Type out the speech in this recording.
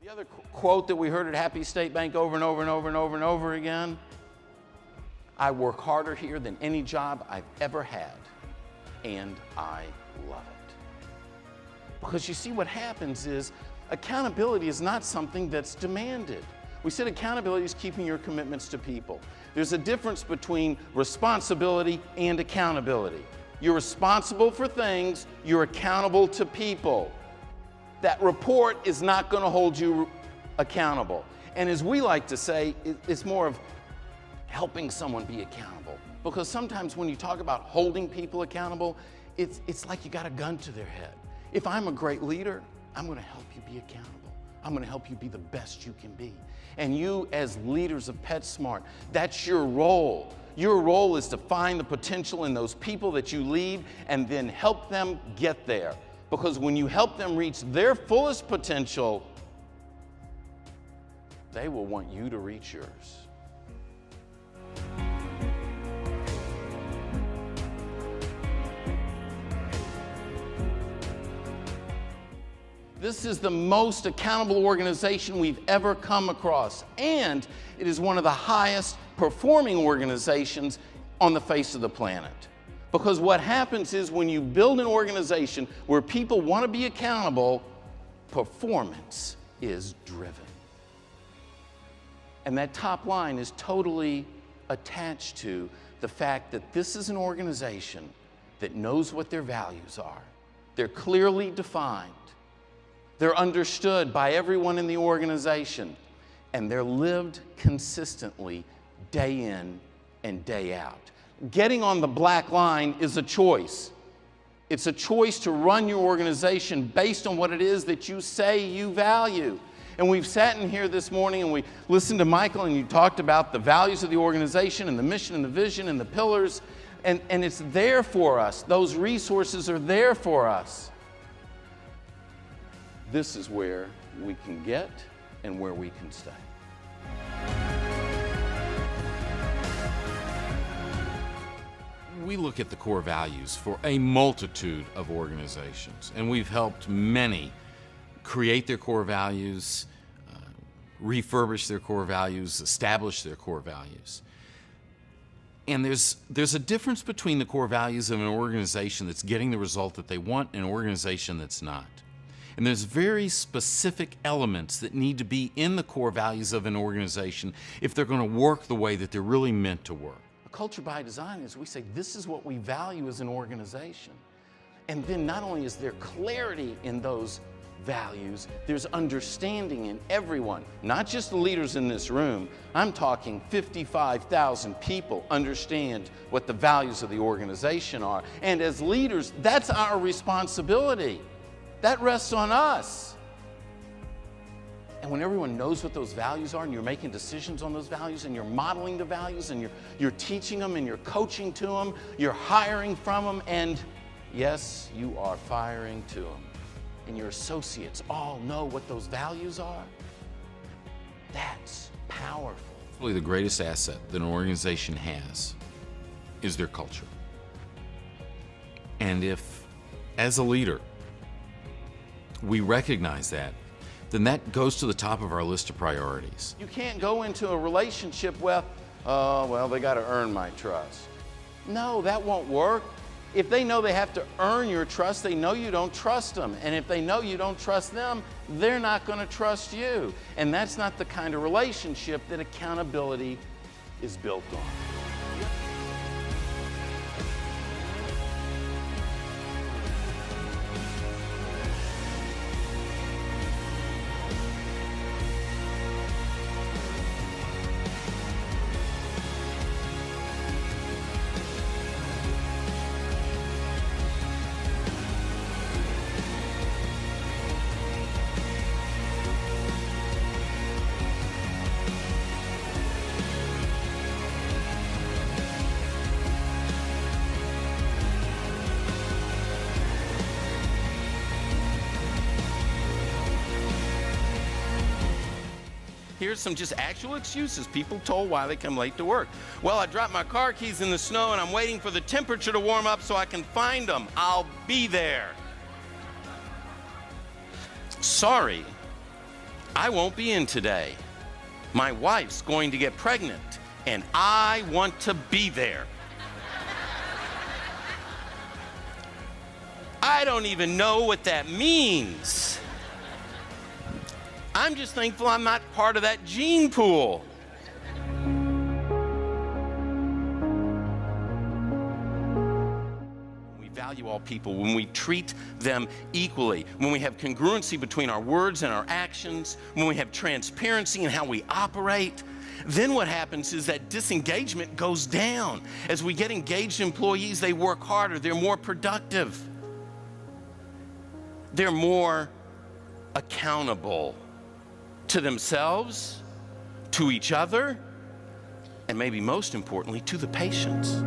The other quote that we heard at Happy State Bank over and over and over and over and over again, I work harder here than any job I've ever had, and I love it. Because you see, what happens is accountability is not something that's demanded. We said accountability is keeping your commitments to people. There's a difference between responsibility and accountability. You're responsible for things, you're accountable to people. That report is not going to hold you accountable. And as we like to say, it's more of helping someone be accountable. Because sometimes when you talk about holding people accountable, it's like you got a gun to their head. If I'm a great leader, I'm going to help you be accountable. I'm going to help you be the best you can be. And you, as leaders of PetSmart, that's your role. Your role is to find the potential in those people that you lead and then help them get there. Because when you help them reach their fullest potential, they will want you to reach yours. This is the most accountable organization we've ever come across, and it is one of the highest performing organizations on the face of the planet. Because what happens is when you build an organization where people want to be accountable, performance is driven. And that top line is totally attached to the fact that this is an organization that knows what their values are. They're clearly defined. They're understood by everyone in the organization, and they're lived consistently day in and day out. Getting on the black line is a choice. It's a choice to run your organization based on what it is that you say you value. And we've sat in here this morning and we listened to Michael, and you talked about the values of the organization and the mission and the vision and the pillars, and it's there for us. Those resources are there for us. This is where we can get and where we can stay. We look at the core values for a multitude of organizations, and we've helped many create their core values, refurbish their core values, establish their core values. And there's a difference between the core values of an organization that's getting the result that they want and an organization that's not. And there's very specific elements that need to be in the core values of an organization if they're going to work the way that they're really meant to work. A culture by design is we say this is what we value as an organization. And then not only is there clarity in those values, there's understanding in everyone, not just the leaders in this room. I'm talking 55,000 people understand what the values of the organization are. And as leaders, that's our responsibility. That rests on us. And when everyone knows what those values are and you're making decisions on those values and you're modeling the values and you're teaching them and you're coaching to them, you're hiring from them, and yes, you are firing to them. And your associates all know what those values are. That's powerful. Probably the greatest asset that an organization has is their culture. And if, as a leader, we recognize that, then that goes to the top of our list of priorities. You can't go into a relationship with, oh, well, they got to earn my trust. No, that won't work. If they know they have to earn your trust, they know you don't trust them. And if they know you don't trust them, they're not going to trust you. And that's not the kind of relationship that accountability is built on. Here's some just actual excuses people told why they come late to work. Well, I dropped my car keys in the snow and I'm waiting for the temperature to warm up so I can find them. I'll be there. Sorry, I won't be in today. My wife's going to get pregnant, and I want to be there. I don't even know what that means. I'm just thankful I'm not part of that gene pool. We value all people, when we treat them equally, when we have congruency between our words and our actions, when we have transparency in how we operate, then what happens is that disengagement goes down. As we get engaged employees, they work harder, they're more productive, they're more accountable to themselves, to each other, and maybe most importantly, to the patients.